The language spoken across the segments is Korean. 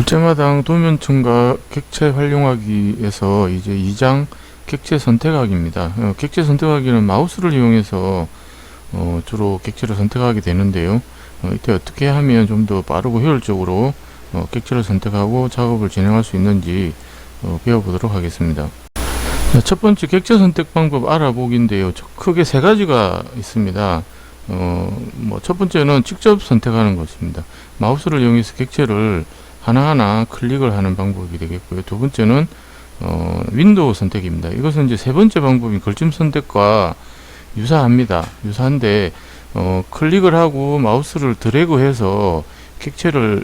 둘째마당 도면층과 객체 활용하기에서 이제 2장 객체 선택하기입니다. 객체 선택하기는 마우스를 이용해서 주로 객체를 선택하게 되는데요. 이때 어떻게 하면 좀 더 빠르고 효율적으로 객체를 선택하고 작업을 진행할 수 있는지 배워보도록 하겠습니다. 첫 번째 객체 선택 방법 알아보기인데요. 크게 세 가지가 있습니다. 첫 번째는 직접 선택하는 것입니다. 마우스를 이용해서 객체를 하나하나 클릭을 하는 방법이 되겠고요. 두 번째는 윈도우 선택입니다. 이것은 이제 세 번째 방법인 걸침 선택과 유사합니다. 유사한데 클릭을 하고 마우스를 드래그해서 객체를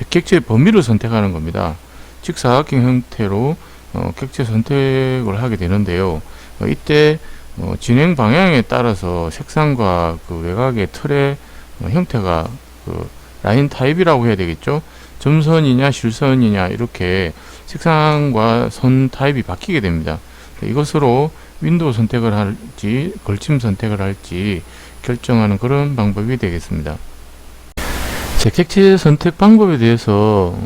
객체의 범위를 선택하는 겁니다. 직사각형 형태로 객체 선택을 하게 되는데요. 이때 진행 방향에 따라서 색상과 그 외곽의 틀의 형태가 라인 타입이라고 해야 되겠죠. 점선이냐 실선이냐 이렇게 색상과 선 타입이 바뀌게 됩니다. 이것으로 윈도우 선택을 할지 걸침 선택을 할지 결정하는 그런 방법이 되겠습니다. 객체 선택 방법에 대해서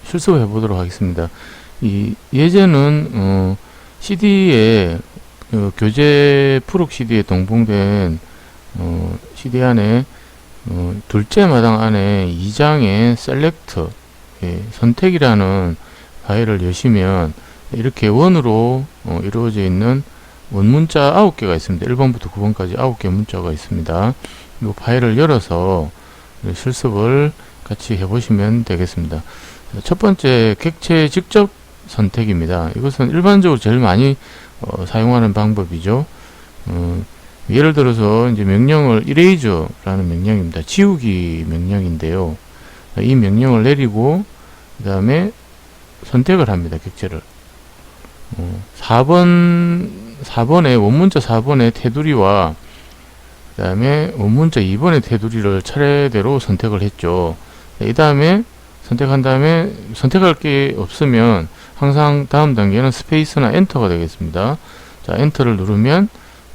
실습해 보도록 하겠습니다. 예제는 CD에 교재 프록 CD에 동봉된 CD 안에 둘째 마당 안에 2장의 셀렉트 선택이라는 파일을 여시면 이렇게 원으로 이루어져 있는 원문자 9개가 있습니다. 1번부터 9번까지 9개 문자가 있습니다. 이 파일을 열어서 실습을 같이 해보시면 되겠습니다. 첫 번째 객체 직접 선택입니다. 이것은 일반적으로 제일 많이 사용하는 방법이죠. 예를 들어서 이제 명령을 erase라는 명령입니다. 지우기 명령인데요. 이 명령을 내리고 그 다음에 선택을 합니다. 객체를 4번에 원문자 4번의 테두리와 그 다음에 원문자 2번의 테두리를 차례대로 선택을 했죠. 이 다음에 선택한 다음에 선택할 게 없으면 항상 다음 단계는 스페이스나 엔터가 되겠습니다. 자, 엔터를 누르면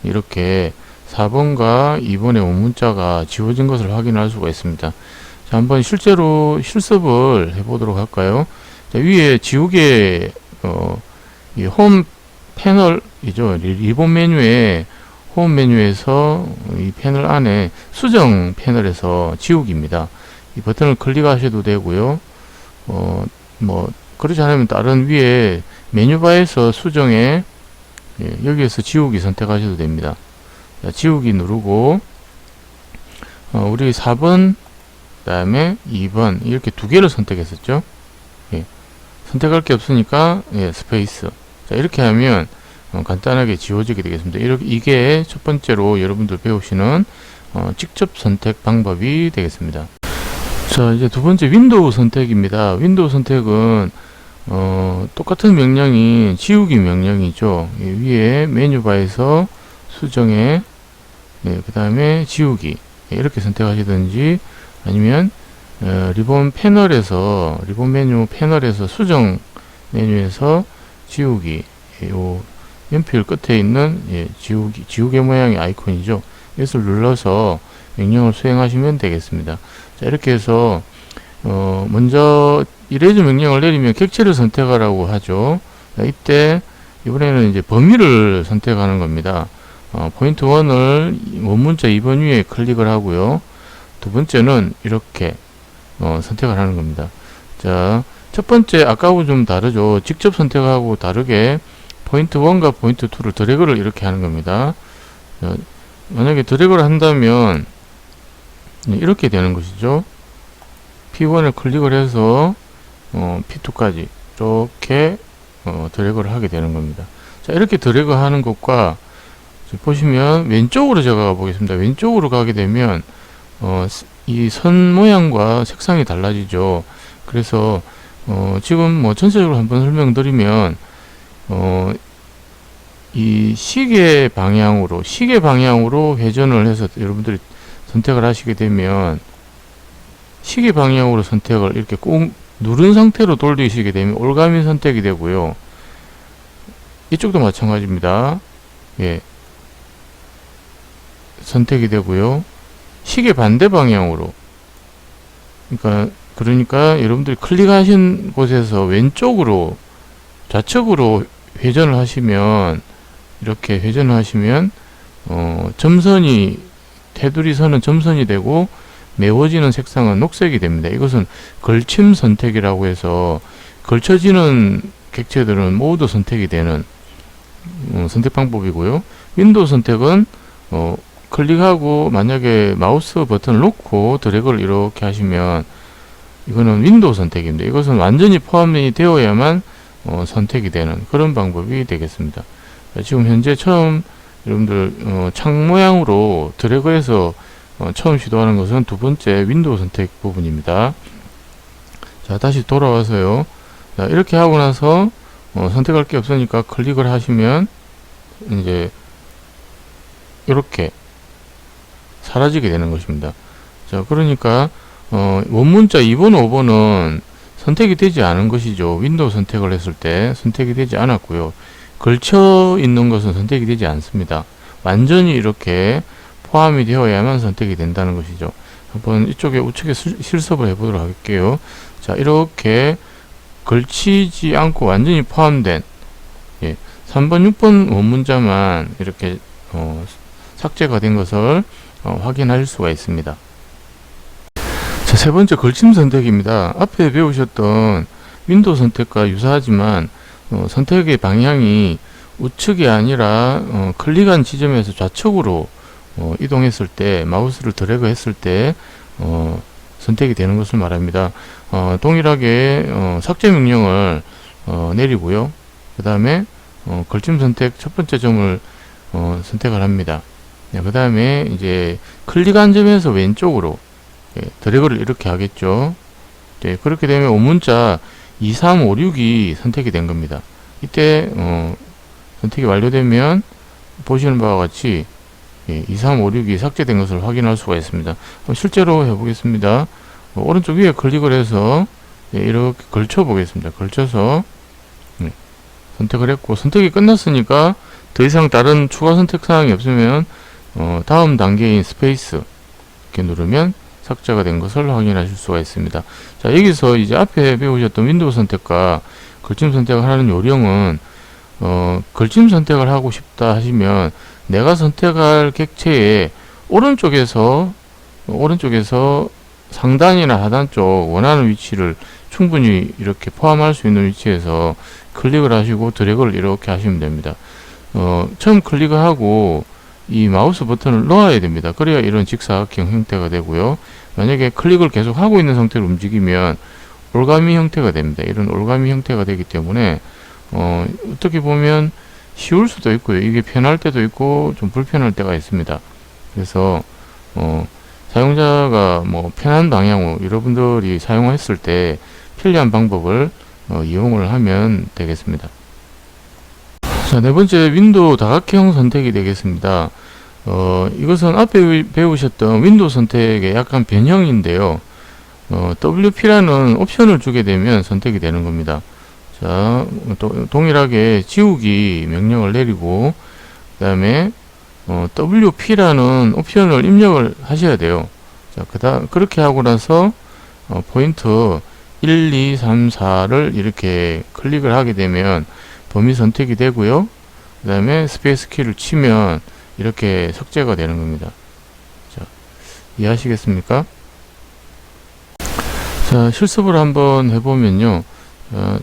이렇게 4번과 2번의 원문자가 지워진 것을 확인할 수가 있습니다. 자, 한번 실제로 실습을 해보도록 할까요? 자, 위에 지우개 이 홈 패널이죠. 리본 메뉴에 홈 메뉴에서 이 패널 안에 수정 패널에서 지우기입니다. 이 버튼을 클릭하셔도 되고요. 그렇지 않으면 다른 위에 메뉴바에서 수정에 여기에서 지우기 선택하셔도 됩니다. 자, 지우기 누르고 우리 4번 그 다음에 2번 이렇게 두 개를 선택했었죠. 선택할 게 없으니까 스페이스. 자, 이렇게 하면 간단하게 지워지게 되겠습니다. 이게 첫 번째로 여러분들 배우시는 직접 선택 방법이 되겠습니다. 자, 이제 두 번째 윈도우 선택입니다. 윈도우 선택은 똑같은 명령이 지우기 명령이죠. 위에 메뉴바에서 수정에 그 다음에 지우기 이렇게 선택하시든지 아니면 리본 메뉴 패널에서 수정 메뉴에서 지우기 요 연필 끝에 있는 지우개 모양의 아이콘이죠. 이것을 눌러서 명령을 수행하시면 되겠습니다. 자, 이렇게 해서 먼저 이레이즈 명령을 내리면 객체를 선택하라고 하죠. 자, 이때 이번에는 이제 범위를 선택하는 겁니다. 포인트 1을 원문자 2번 위에 클릭을 하고요. 두 번째는 이렇게 선택을 하는 겁니다. 자, 첫 번째 아까하고 좀 다르죠. 직접 선택하고 다르게 포인트 1과 포인트 2를 드래그를 이렇게 하는 겁니다. 자, 만약에 드래그를 한다면 이렇게 되는 것이죠. P1을 클릭을 해서 P2까지 이렇게 드래그를 하게 되는 겁니다. 자, 이렇게 드래그 하는 것과 보시면 왼쪽으로 제가 가보겠습니다. 왼쪽으로 가게 되면 이 선 모양과 색상이 달라지죠. 그래서 지금 전체적으로 한번 설명드리면 이 시계 방향으로 회전을 해서 여러분들이 선택을 하시게 되면 시계 방향으로 선택을 이렇게 꾹 누른 상태로 돌리시게 되면 올가미 선택이 되고요. 이쪽도 마찬가지입니다. 선택이 되고요. 시계 반대 방향으로, 그러니까 그러니까 여러분들이 클릭하신 곳에서 왼쪽으로 좌측으로 회전을 하시면, 이렇게 회전을 하시면 점선이, 테두리 선은 점선이 되고 메워지는 색상은 녹색이 됩니다. 이것은 걸침 선택이라고 해서 걸쳐지는 객체들은 모두 선택이 되는 선택 방법이고요. 윈도우 선택은 클릭하고 만약에 마우스 버튼을 놓고 드래그를 이렇게 하시면 이거는 윈도우 선택입니다. 이것은 완전히 포함이 되어야만 선택이 되는 그런 방법이 되겠습니다. 지금 현재 처음 여러분들 창 모양으로 드래그해서 처음 시도하는 것은 두 번째 윈도우 선택 부분입니다. 자, 다시 돌아와서요. 자, 이렇게 하고 나서 선택할 게 없으니까 클릭을 하시면 이제 이렇게 사라지게 되는 것입니다. 자, 그러니까 원문자 2번, 5번은 선택이 되지 않은 것이죠. 윈도우 선택을 했을 때 선택이 되지 않았고요. 걸쳐 있는 것은 선택이 되지 않습니다. 완전히 이렇게 포함이 되어야만 선택이 된다는 것이죠. 한번 이쪽에 우측에 실습을 해보도록 할게요. 자, 이렇게 걸치지 않고 완전히 포함된 3번, 6번 원문자만 이렇게 삭제가 된 것을 확인할 수가 있습니다. 자, 세 번째 걸침 선택입니다. 앞에 배우셨던 윈도우 선택과 유사하지만 선택의 방향이 우측이 아니라 클릭한 지점에서 좌측으로 이동했을 때, 마우스를 드래그 했을 때 선택이 되는 것을 말합니다. 동일하게 삭제 명령을 내리고요. 그 다음에 걸침 선택 첫 번째 점을 선택을 합니다. 그 다음에 이제 클릭한 점에서 왼쪽으로 드래그를 이렇게 하겠죠. 그렇게 되면 원문자 2356이 선택이 된 겁니다. 이때 선택이 완료되면 보시는 바와 같이 2356이 삭제된 것을 확인할 수가 있습니다. 실제로 해보겠습니다. 오른쪽 위에 클릭을 해서 이렇게 걸쳐 보겠습니다. 걸쳐서 선택을 했고, 선택이 끝났으니까 더 이상 다른 추가 선택 사항이 없으면 다음 단계인 스페이스 이렇게 누르면 삭제가 된 것을 확인하실 수가 있습니다. 자, 여기서 이제 앞에 배우셨던 윈도우 선택과 걸침 선택을 하는 요령은 걸침 선택을 하고 싶다 하시면 내가 선택할 객체의 오른쪽에서 상단이나 하단 쪽 원하는 위치를 충분히 이렇게 포함할 수 있는 위치에서 클릭을 하시고 드래그를 이렇게 하시면 됩니다. 처음 클릭을 하고 이 마우스 버튼을 놓아야 됩니다. 그래야 이런 직사각형 형태가 되고요. 만약에 클릭을 계속 하고 있는 상태로 움직이면 올가미 형태가 됩니다. 이런 올가미 형태가 되기 때문에 어떻게 보면 쉬울 수도 있고요. 이게 편할 때도 있고 좀 불편할 때가 있습니다. 그래서 사용자가 편한 방향으로 여러분들이 사용했을 때 편리한 방법을 이용을 하면 되겠습니다. 자, 네 번째 윈도우 다각형 선택이 되겠습니다. 이것은 앞에 배우셨던 윈도우 선택의 약간 변형인데요. WP라는 옵션을 주게 되면 선택이 되는 겁니다. 자, 동일하게 지우기 명령을 내리고, 그 다음에 WP라는 옵션을 입력을 하셔야 돼요. 자, 그렇게 하고 나서 포인트 1, 2, 3, 4를 이렇게 클릭을 하게 되면 범위 선택이 되고요. 그 다음에 스페이스 키를 치면 이렇게 삭제가 되는 겁니다. 자, 이해하시겠습니까? 자, 실습을 한번 해보면요.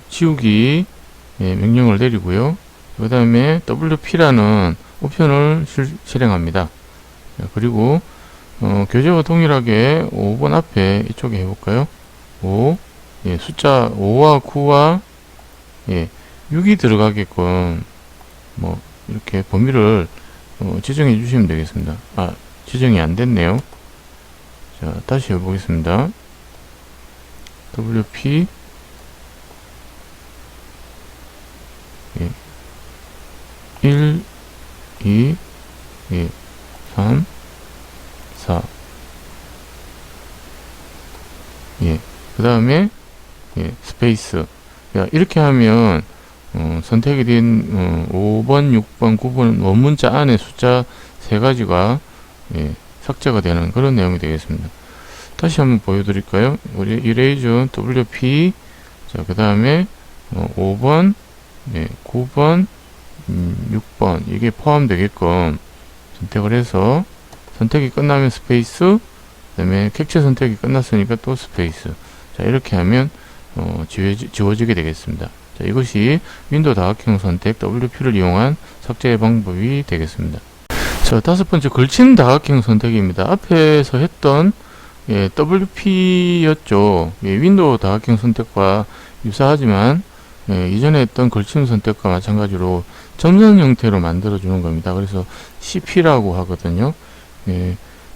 지우기 명령을 내리고요. 그 다음에 WP라는 옵션을 실행합니다. 자, 그리고 교재와 동일하게 5번 앞에 이쪽에 해볼까요? 5, 숫자 5와 9와 6이 들어가게끔 이렇게 범위를 지정해 주시면 되겠습니다. 지정이 안 됐네요. 자, 다시 해보겠습니다. WP 1, 2, 3, 4. 그 다음에 스페이스. 이렇게 하면 선택이 된 5번, 6번, 9번 원문자 안에 숫자 3가지가 삭제가 되는 그런 내용이 되겠습니다. 다시 한번 보여드릴까요? 우리 이레이저 WP, 자, 그 다음에 5번, 9번, 6번 이게 포함되게끔 선택을 해서, 선택이 끝나면 스페이스, 그 다음에 객체 선택이 끝났으니까 또 스페이스. 자, 이렇게 하면 지워지게 되겠습니다. 자, 이것이 윈도우 다각형 선택 WP를 이용한 삭제 방법이 되겠습니다. 자, 다섯 번째 걸친 다각형 선택입니다. 앞에서 했던 WP였죠. 윈도우 다각형 선택과 유사하지만 이전에 했던 걸침 선택과 마찬가지로 점선 형태로 만들어 주는 겁니다. 그래서 CP라고 하거든요.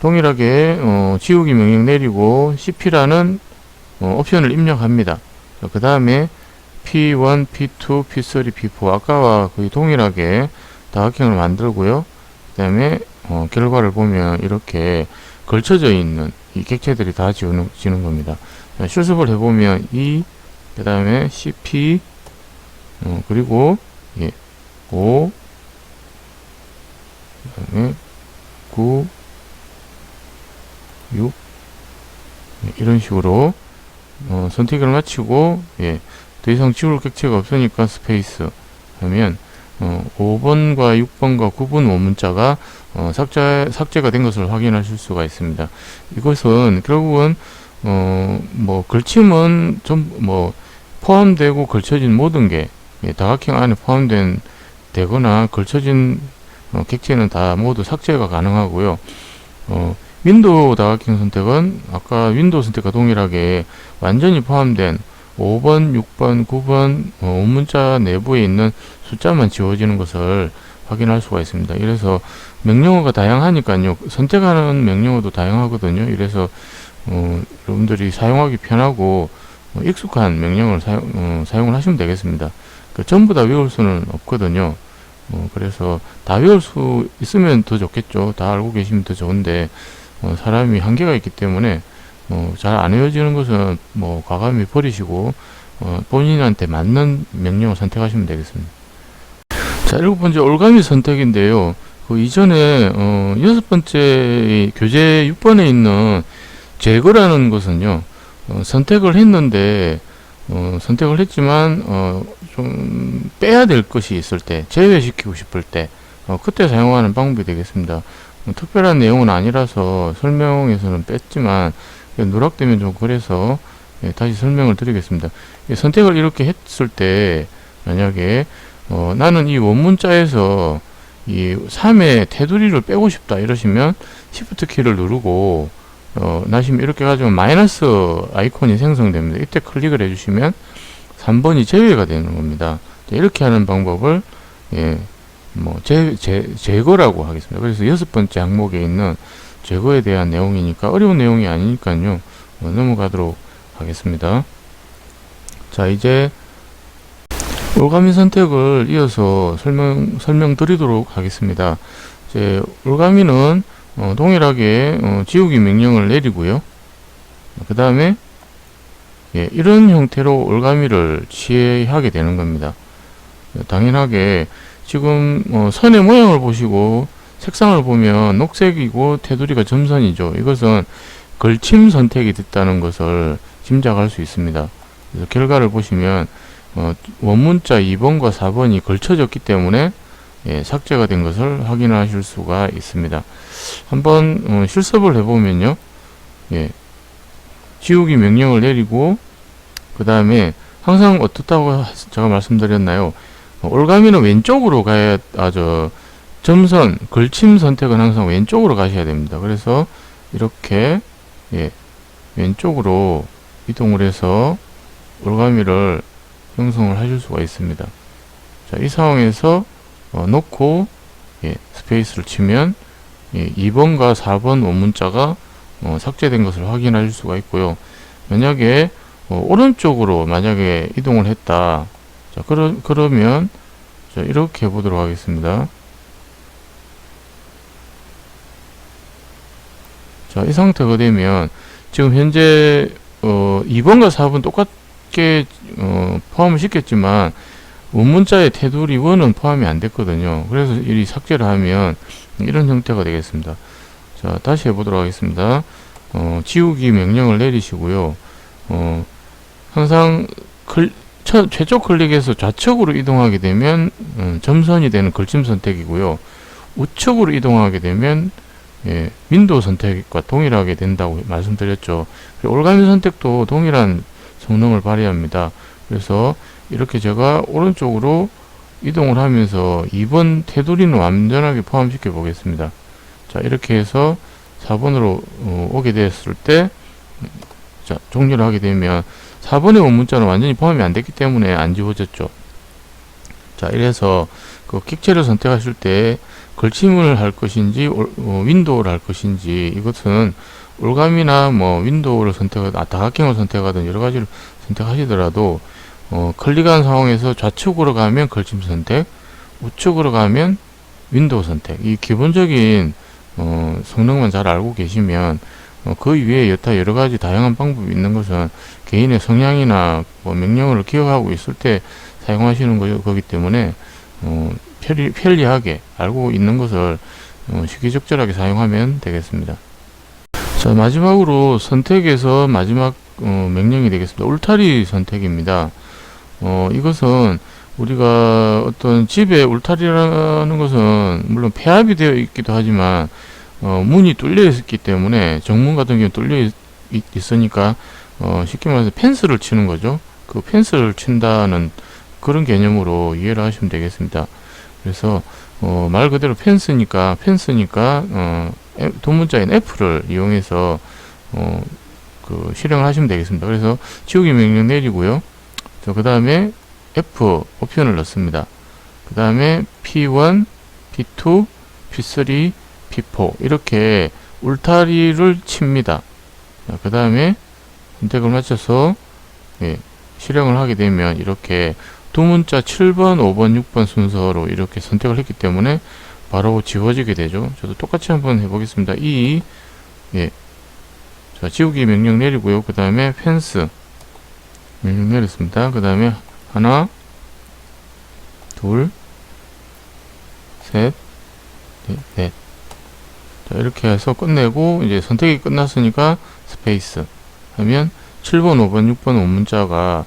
동일하게 지우기 명령 내리고 CP라는 옵션을 입력합니다. 그 다음에 P1, P2, P3, P4 아까와 거의 동일하게 다각형을 만들고요. 그 다음에 결과를 보면 이렇게 걸쳐져 있는 이 객체들이 다 지우는 겁니다. 실습을 해보면 그 다음에 CP 그리고 5 그 다음에 9 6 이런 식으로 선택을 마치고 더 이상 지울 객체가 없으니까 스페이스 하면 5번과 6번과 9번 원문자가 삭제가 된 것을 확인하실 수가 있습니다. 이것은 결국은 뭐 걸침은 좀 포함되고 걸쳐진 모든 게 다각형 안에 포함된 되거나 걸쳐진 객체는 다 모두 삭제가 가능하고요. 윈도우 다각형 선택은 아까 윈도우 선택과 동일하게 완전히 포함된 5번, 6번, 9번 원문자 내부에 있는 숫자만 지워지는 것을 확인할 수가 있습니다. 이래서 명령어가 다양하니까요. 선택하는 명령어도 다양하거든요. 이래서 여러분들이 사용하기 편하고 익숙한 명령을 사용을 하시면 되겠습니다. 전부 다 외울 수는 없거든요. 그래서 다 외울 수 있으면 더 좋겠죠. 다 알고 계시면 더 좋은데 사람이 한계가 있기 때문에 잘 안 외워지는 것은 과감히 버리시고 본인한테 맞는 명령을 선택하시면 되겠습니다. 자, 일곱 번째 올가미 선택인데요. 그 이전에 여섯 번째 교재 6번에 있는 제거라는 것은요, 선택을 했는데 선택을 했지만 좀 빼야 될 것이 있을 때, 제외시키고 싶을 때 그때 사용하는 방법이 되겠습니다. 특별한 내용은 아니라서 설명에서는 뺐지만 누락되면 좀 그래서 다시 설명을 드리겠습니다. 선택을 이렇게 했을 때 만약에 나는 이 원문자에서 이 3의 테두리를 빼고 싶다 이러시면 Shift 키를 누르고 나시면 이렇게 가지고 마이너스 아이콘이 생성됩니다. 이때 클릭을 해주시면 3번이 제외가 되는 겁니다. 이렇게 하는 방법을 제거라고 하겠습니다. 그래서 여섯 번째 항목에 있는 제거에 대한 내용이니까 어려운 내용이 아니니까요. 넘어가도록 하겠습니다. 자, 이제 올가미 선택을 이어서 설명드리도록 하겠습니다. 이제 올가미는 동일하게 지우기 명령을 내리고요. 그 다음에 이런 형태로 올가미를 취하게 되는 겁니다. 당연하게 지금 선의 모양을 보시고 색상을 보면 녹색이고 테두리가 점선이죠. 이것은 걸침 선택이 됐다는 것을 짐작할 수 있습니다. 그래서 결과를 보시면 원문자 2번과 4번이 걸쳐졌기 때문에 삭제가 된 것을 확인하실 수가 있습니다. 한번 실습을 해보면요. 지우기 명령을 내리고 그 다음에 항상 어떻다고 제가 말씀드렸나요? 올가미는 왼쪽으로 가야 점선, 걸침 선택은 항상 왼쪽으로 가셔야 됩니다. 그래서 이렇게 왼쪽으로 이동을 해서 올가미를 형성을 하실 수가 있습니다. 자, 이 상황에서 놓고 스페이스를 치면 2번과 4번 원문자가 삭제된 것을 확인하실 수가 있고요. 만약에 오른쪽으로 만약에 이동을 했다. 자, 그러면 자, 이렇게 해보도록 하겠습니다. 자, 이 상태가 되면 지금 현재 2번과 4번 똑같게 포함을 시켰지만 원문자의 테두리 1은 포함이 안 됐거든요. 그래서 이 삭제를 하면 이런 형태가 되겠습니다. 자, 다시 해보도록 하겠습니다. 지우기 명령을 내리시고요. 항상 최초 클릭에서 좌측으로 이동하게 되면 점선이 되는 걸침 선택이고요. 우측으로 이동하게 되면 윈도우 선택과 동일하게 된다고 말씀드렸죠. 올가미 선택도 동일한 성능을 발휘합니다. 그래서 이렇게 제가 오른쪽으로 이동을 하면서 2번 테두리는 완전하게 포함시켜 보겠습니다. 자, 이렇게 해서 4번으로 오게 됐을 때, 자, 종료를 하게 되면 4번의 원문자는 완전히 포함이 안 됐기 때문에 안 지워졌죠. 자, 이래서 그 객체를 선택하실 때 걸침을 할 것인지 윈도우를 할 것인지, 이것은 올감이나 윈도우를 선택하든 다각형을 선택하든 여러 가지를 선택하시더라도 클릭한 상황에서 좌측으로 가면 걸침 선택, 우측으로 가면 윈도우 선택, 이 기본적인 성능만 잘 알고 계시면 그 위에 여러 가지 다양한 방법이 있는 것은 개인의 성향이나 명령어를 기억하고 있을 때 사용하시는 거기 때문에 편리하게 알고 있는 것을 시기적절하게 사용하면 되겠습니다. 자, 마지막으로 선택에서 마지막 명령이 되겠습니다. 울타리 선택입니다. 이것은 우리가 어떤 집에 울타리라는 것은 물론 폐합이 되어 있기도 하지만 문이 뚫려 있기 때문에 정문 같은 경우 뚫려 있으니까 쉽게 말해서 펜스를 치는 거죠. 그 펜스를 친다는 그런 개념으로 이해를 하시면 되겠습니다. 그래서 말 그대로 펜스니까 도문자인 F를 이용해서 실행을 하시면 되겠습니다. 그래서 지우기 명령 내리고요. 그 다음에 F 옵션을 넣습니다. 그 다음에 P1, P2, P3, P4 이렇게 울타리를 칩니다. 그 다음에 선택을 마쳐서 실행을 하게 되면 이렇게 두 문자 7번, 5번, 6번 순서로 이렇게 선택을 했기 때문에 바로 지워지게 되죠. 저도 똑같이 한번 해보겠습니다. 자, 지우기 명령 내리고요. 그 다음에 펜스 명령 내렸습니다. 그 다음에 하나, 둘, 셋, 넷. 자, 이렇게 해서 끝내고 이제 선택이 끝났으니까 스페이스 하면 7번, 5번, 6번 원문자가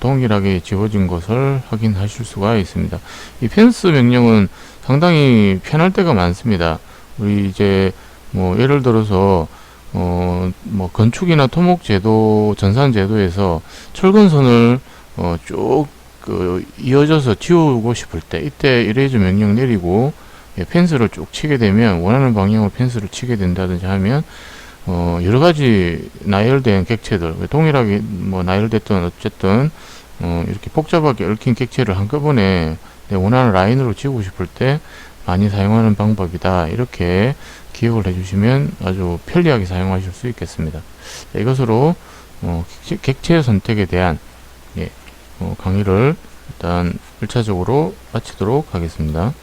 동일하게 지워진 것을 확인하실 수가 있습니다. 이 펜스 명령은 상당히 편할 때가 많습니다. 우리 이제 예를 들어서 건축이나 토목 제도, 전산 제도에서 철근선을 쭉 이어져서 지우고 싶을 때 이때 이레이저 명령 내리고 펜스를 쭉 치게 되면 원하는 방향으로 펜스를 치게 된다든지 하면 여러 가지 나열된 객체들, 동일하게 나열됐든 어쨌든 이렇게 복잡하게 얽힌 객체를 한꺼번에 내 원하는 라인으로 지우고 싶을 때 많이 사용하는 방법이다. 이렇게 기억을 해주시면 아주 편리하게 사용하실 수 있겠습니다. 자, 이것으로 객체 선택에 대한 강의를 일단 1차적으로 마치도록 하겠습니다.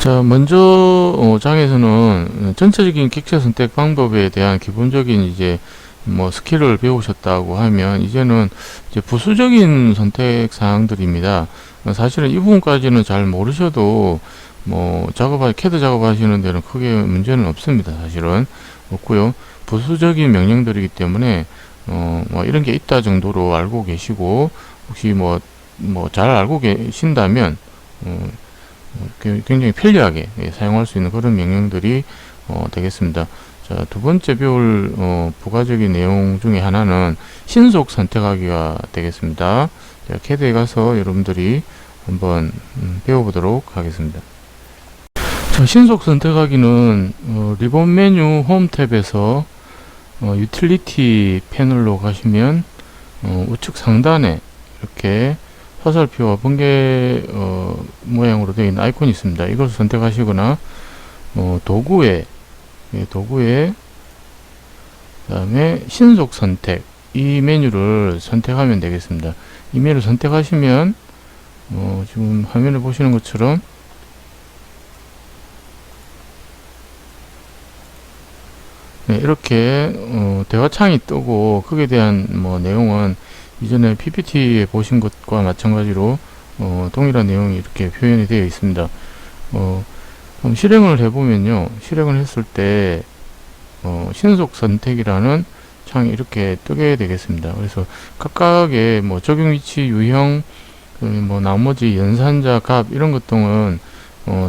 자, 먼저 장에서는 전체적인 객체 선택 방법에 대한 기본적인 이제 스킬을 배우셨다고 하면 이제는 이제 부수적인 선택 사항들입니다. 사실은 이 부분까지는 잘 모르셔도 캐드 작업하시는 데는 크게 문제는 없습니다. 사실은 없고요. 부수적인 명령들이기 때문에 이런 게 있다 정도로 알고 계시고, 혹시 잘 알고 계신다면 굉장히 편리하게 사용할 수 있는 그런 명령들이 되겠습니다. 자, 두 번째 배울 부가적인 내용 중에 하나는 신속 선택하기가 되겠습니다. 자, 캐드에 가서 여러분들이 한번 배워보도록 하겠습니다. 자, 신속 선택하기는 리본 메뉴 홈 탭에서 유틸리티 패널로 가시면 우측 상단에 이렇게 화살표와 번개 모양으로 되어 있는 아이콘이 있습니다. 이것을 선택하시거나 도구에 그다음에 신속 선택 이 메뉴를 선택하면 되겠습니다. 이 메뉴를 선택하시면 지금 화면을 보시는 것처럼 이렇게 대화창이 뜨고 거기에 대한 내용은 이전에 PPT에 보신 것과 마찬가지로 동일한 내용이 이렇게 표현이 되어 있습니다. 그럼 실행을 해보면요, 실행을 했을 때 신속 선택이라는 창이 이렇게 뜨게 되겠습니다. 그래서 각각의 뭐 적용 위치, 유형, 뭐 나머지 연산자, 값 이런 것 등은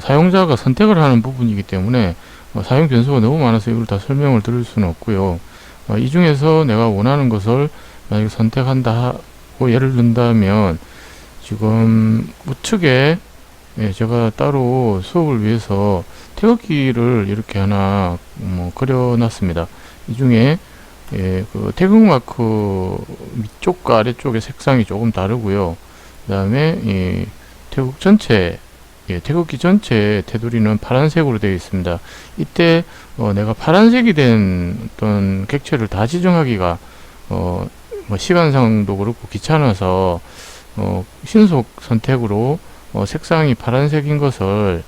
사용자가 선택을 하는 부분이기 때문에 사용 변수가 너무 많아서 이걸 다 설명을 드릴 수는 없고요. 이 중에서 내가 원하는 것을 만약에 선택한다 하고 예를 든다면 지금 우측에 제가 따로 수업을 위해서 태극기를 이렇게 하나 그려놨습니다. 이 중에 그 태극마크 위쪽과 아래쪽의 색상이 조금 다르고요. 그 다음에 태극 전체 태극기 전체 테두리는 파란색으로 되어 있습니다. 이때 내가 파란색이 된 어떤 객체를 다 지정하기가 뭐 시간상도 그렇고 귀찮아서 신속 선택으로 색상이 파란색인 것을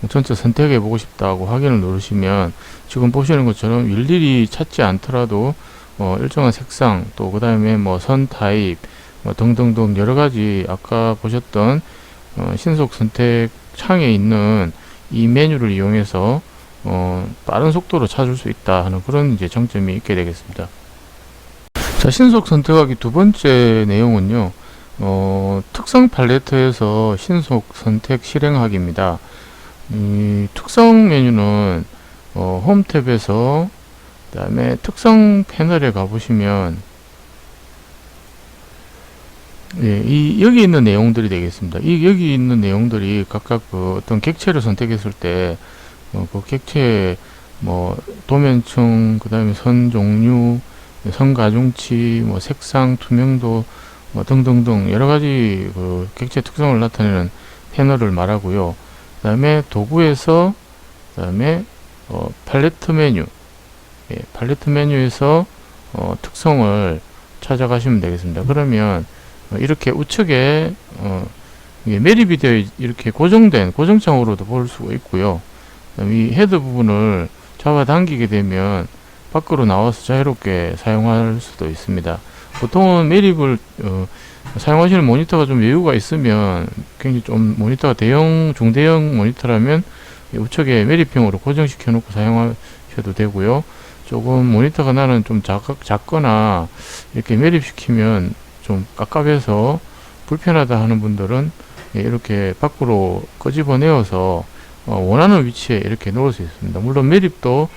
전체 선택해 보고 싶다고 확인을 누르시면 지금 보시는 것처럼 일일이 찾지 않더라도 일정한 색상, 또 그 다음에 뭐 선 타입 등등등 여러가지 아까 보셨던 신속 선택 창에 있는 이 메뉴를 이용해서 빠른 속도로 찾을 수 있다 하는 그런 이제 장점이 있게 되겠습니다. 자, 신속 선택하기 두 번째 내용은요, 특성 팔레트에서 신속 선택 실행하기입니다. 이 특성 메뉴는 홈 탭에서 그 다음에 특성 패널에 가보시면 여기 있는 내용들이 되겠습니다. 여기 있는 내용들이 각각 어떤 객체를 선택했을 때 그 객체 도면층, 그 다음에 선 종류, 선 가중치, 색상, 투명도 등등등 여러가지 그 객체 특성을 나타내는 패널을 말하고요. 그 다음에 도구에서 그 다음에 팔레트 메뉴, 팔레트 메뉴에서 특성을 찾아가시면 되겠습니다. 그러면 이렇게 우측에 매립이 되어 이렇게 고정된 고정창으로도 볼 수가 있고요. 이 헤드 부분을 잡아당기게 되면 밖으로 나와서 자유롭게 사용할 수도 있습니다. 보통은 매립을 사용하시는 모니터가 좀 여유가 있으면, 굉장히 좀 모니터가 중대형 모니터라면 우측에 매립형으로 고정시켜 놓고 사용하셔도 되고요. 조금 모니터가 나는 좀 작거나 이렇게 매립시키면 좀 깝깝해서 불편하다 하는 분들은 이렇게 밖으로 끄집어내어서 원하는 위치에 이렇게 놓을 수 있습니다. 물론 매립도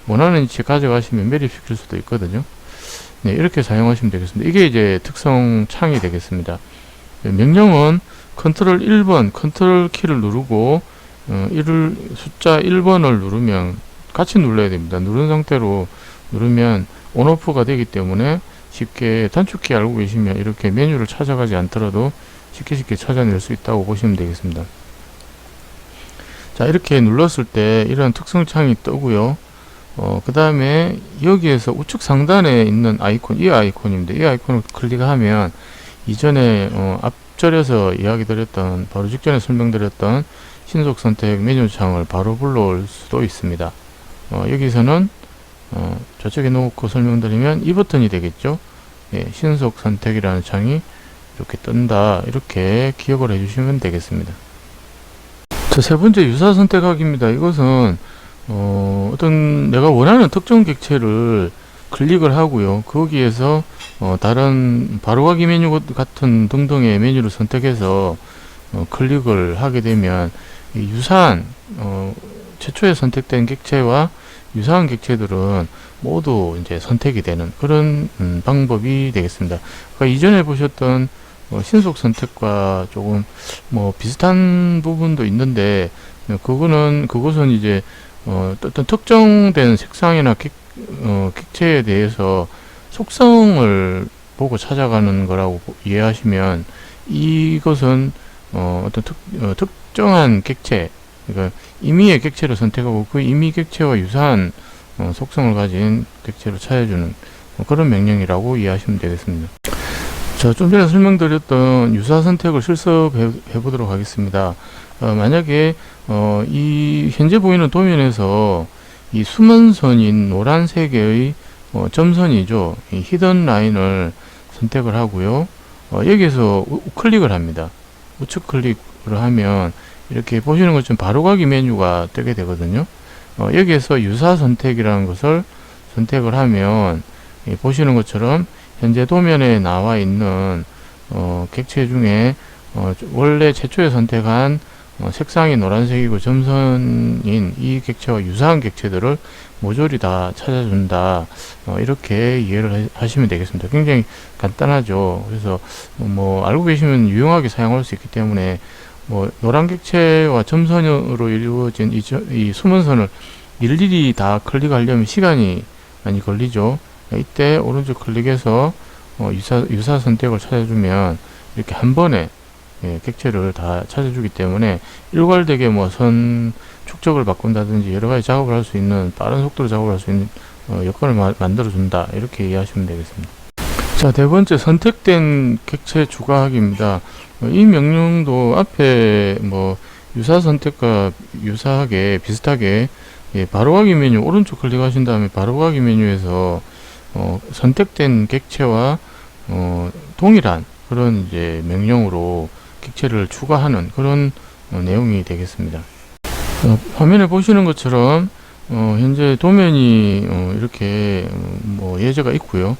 원하는 위치에 가져가시면 매립시킬 수도 있거든요. 이렇게 사용하시면 되겠습니다. 이게 이제 특성 창이 되겠습니다. 명령은 컨트롤 1번 컨트롤 키를 누르고 숫자 1번을 누르면 같이 눌러야 됩니다. 누른 상태로 누르면 온오프가 되기 때문에 쉽게 단축키 알고 계시면 이렇게 메뉴를 찾아가지 않더라도 쉽게 찾아낼 수 있다고 보시면 되겠습니다. 자, 이렇게 눌렀을 때 이런 특성창이 뜨고요. 그 다음에 여기에서 우측 상단에 있는 아이콘, 이 아이콘입니다. 이 아이콘을 클릭하면 이전에 앞절에서 이야기 드렸던, 바로 직전에 설명드렸던 신속 선택 메뉴 창을 바로 불러올 수도 있습니다. 여기서는 저쪽에 놓고 설명드리면 이 버튼이 되겠죠. 신속 선택이라는 창이 이렇게 뜬다, 이렇게 기억을 해주시면 되겠습니다. 자, 세 번째 유사 선택하기입니다. 이것은 어떤 내가 원하는 특정 객체를 클릭을 하고요. 거기에서 다른 바로가기 메뉴 같은 등등의 메뉴를 선택해서 클릭을 하게 되면 유사한 최초에 선택된 객체와 유사한 객체들은 모두 이제 선택이 되는 그런 방법이 되겠습니다. 그러니까 이전에 보셨던 신속 선택과 조금 비슷한 부분도 있는데, 그것은 이제 어떤 특정된 색상이나 객체에 대해서 속성을 보고 찾아가는 거라고 이해하시면, 이것은 어떤 특정한 객체, 그러니까 임의의 객체를 선택하고 그 임의 객체와 유사한 속성을 가진 객체를 찾아주는 그런 명령이라고 이해하시면 되겠습니다. 자, 좀 전에 설명드렸던 유사 선택을 실습해 보도록 하겠습니다. 만약에 이 현재 보이는 도면에서 이 숨은선인 노란색의 점선이죠. 이 히든 라인을 선택을 하고요. 여기에서 우클릭을 합니다. 우측 클릭을 하면 이렇게 보시는 것처럼 바로가기 메뉴가 뜨게 되거든요. 여기에서 유사 선택이라는 것을 선택을 하면 보시는 것처럼 현재 도면에 나와 있는 객체 중에 원래 최초에 선택한 색상이 노란색이고 점선인 이 객체와 유사한 객체들을 모조리 다 찾아준다. 이렇게 이해를 하시면 되겠습니다. 굉장히 간단하죠. 그래서 뭐 알고 계시면 유용하게 사용할 수 있기 때문에 뭐 노란 객체와 점선으로 이루어진 이 수문선을 일일이 다 클릭하려면 시간이 많이 걸리죠. 이때 오른쪽 클릭해서 유사 선택을 찾아주면 이렇게 한 번에 객체를 다 찾아주기 때문에 일괄되게 뭐 선 축적을 바꾼다든지 여러가지 작업을 할 수 있는 빠른 속도로 작업을 할 수 있는 여건을 만들어 준다. 이렇게 이해하시면 되겠습니다. 자, 네 번째 선택된 객체 추가하기입니다. 이 명령도 앞에 뭐 유사 선택과 유사하게 비슷하게 바로가기 메뉴 오른쪽 클릭하신 다음에 바로가기 메뉴에서 선택된 객체와 동일한 그런 이제 명령으로 객체를 추가하는 그런 내용이 되겠습니다. 화면에 보시는 것처럼 현재 도면이 이렇게 뭐 예제가 있고요.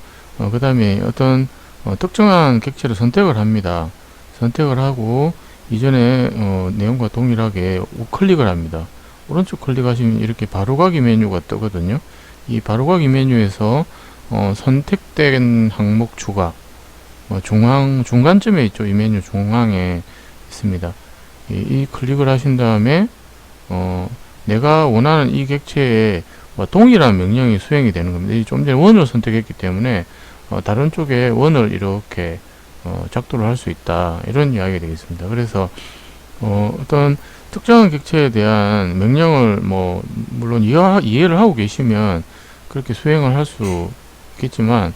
그 다음에 어떤 특정한 객체를 선택을 합니다. 선택을 하고 이전에 내용과 동일하게 우클릭을 합니다. 오른쪽 클릭하시면 이렇게 바로가기 메뉴가 뜨거든요. 이 바로가기 메뉴에서 선택된 항목 추가 중간쯤에 있죠. 이 메뉴 중앙에 있습니다. 이 클릭을 하신 다음에 내가 원하는 이 객체에 동일한 명령이 수행이 되는 겁니다. 좀 전에 원을 선택했기 때문에 다른 쪽에 원을 이렇게 작도를 할 수 있다. 이런 이야기가 되겠습니다. 그래서 어떤 특정한 객체에 대한 명령을 뭐 물론 이해를 하고 계시면 그렇게 수행을 할 수 있겠지만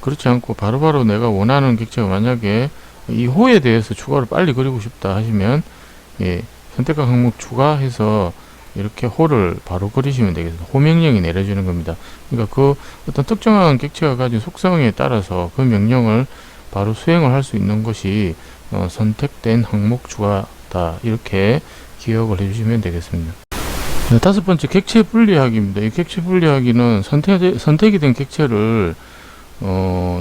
그렇지 않고 바로바로 내가 원하는 객체가 만약에 이 호에 대해서 추가를 빨리 그리고 싶다 하시면 선택한 항목 추가해서 이렇게 호를 바로 그리시면 되겠습니다. 호 명령이 내려지는 겁니다. 그러니까 그 어떤 특정한 객체가 가진 속성에 따라서 그 명령을 바로 수행을 할 수 있는 것이 선택된 항목 추가다. 이렇게 기억을 해주시면 되겠습니다. 네, 다섯 번째 객체 분리하기입니다. 이 객체 분리하기는 선택이 된 객체를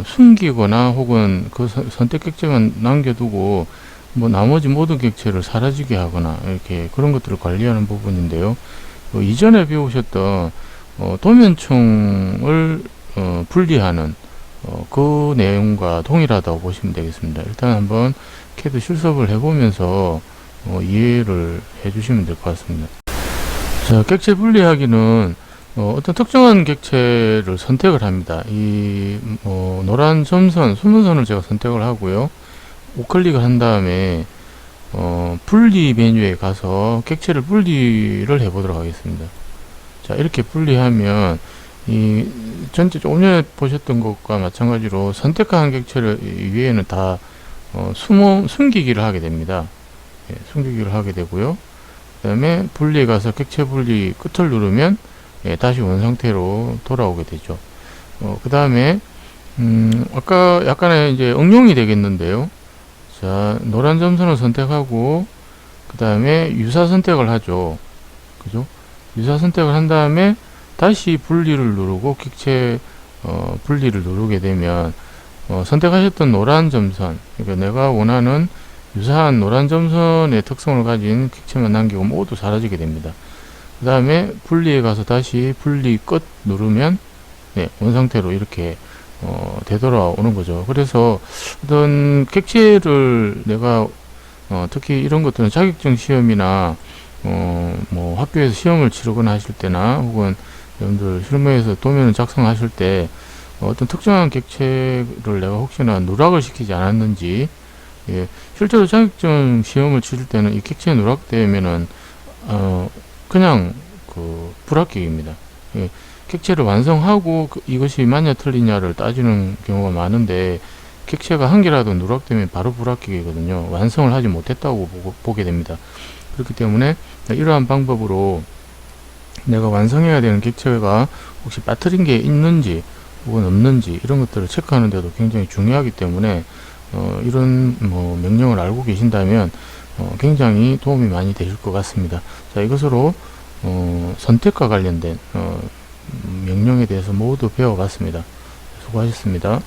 숨기거나 혹은 그 선택 객체만 남겨두고 뭐 나머지 모든 객체를 사라지게 하거나 이렇게 그런 것들을 관리하는 부분인데요. 이전에 배우셨던 도면층을 분리하는 그 내용과 동일하다고 보시면 되겠습니다. 일단 한번 CAD 실습을 해보면서 이해를 해주시면 될 것 같습니다. 자, 객체 분리하기는 어떤 특정한 객체를 선택을 합니다. 이 노란 점선, 수문선을 제가 선택을 하고요. 우클릭을 한 다음에 분리 메뉴에 가서 객체를 분리를 해 보도록 하겠습니다. 자, 이렇게 분리하면 이 전체 조금 전에 보셨던 것과 마찬가지로 선택한 객체를 위에는 다 숨기기를 하게 됩니다. 숨기기를 하게 되고요. 그 다음에 분리에 가서 객체 분리 끝을 누르면 다시 원상태로 돌아오게 되죠. 그 다음에 아까 약간의 이제 응용이 되겠는데요. 자, 노란 점선을 선택하고 그 다음에 유사 선택을 하죠. 그죠? 유사 선택을 한 다음에 다시 분리를 누르고 객체 분리를 누르게 되면 선택하셨던 노란 점선, 그러니까 내가 원하는 유사한 노란 점선의 특성을 가진 객체만 남기고 모두 사라지게 됩니다. 그 다음에 분리에 가서 다시 분리 끝 누르면 원상태로 이렇게 되돌아오는 거죠. 그래서 어떤 객체를 내가 특히 이런 것들은 자격증 시험이나 뭐 학교에서 시험을 치르거나 하실 때나 혹은 여러분들 실무에서 도면을 작성하실 때 어떤 특정한 객체를 내가 혹시나 누락을 시키지 않았는지, 실제로 자격증 시험을 치를 때는 이 객체 누락되면은 그냥 불합격입니다. 객체를 완성하고 이것이 맞냐 틀리냐를 따지는 경우가 많은데 객체가 한 개라도 누락되면 바로 불합격이거든요. 완성을 하지 못했다고 보게 됩니다. 그렇기 때문에 이러한 방법으로 내가 완성해야 되는 객체가 혹시 빠뜨린 게 있는지 혹은 없는지 이런 것들을 체크하는 데도 굉장히 중요하기 때문에 이런 명령을 알고 계신다면 굉장히 도움이 많이 되실 것 같습니다. 자, 이것으로 선택과 관련된 명령에 대해서 모두 배워봤습니다. 수고하셨습니다.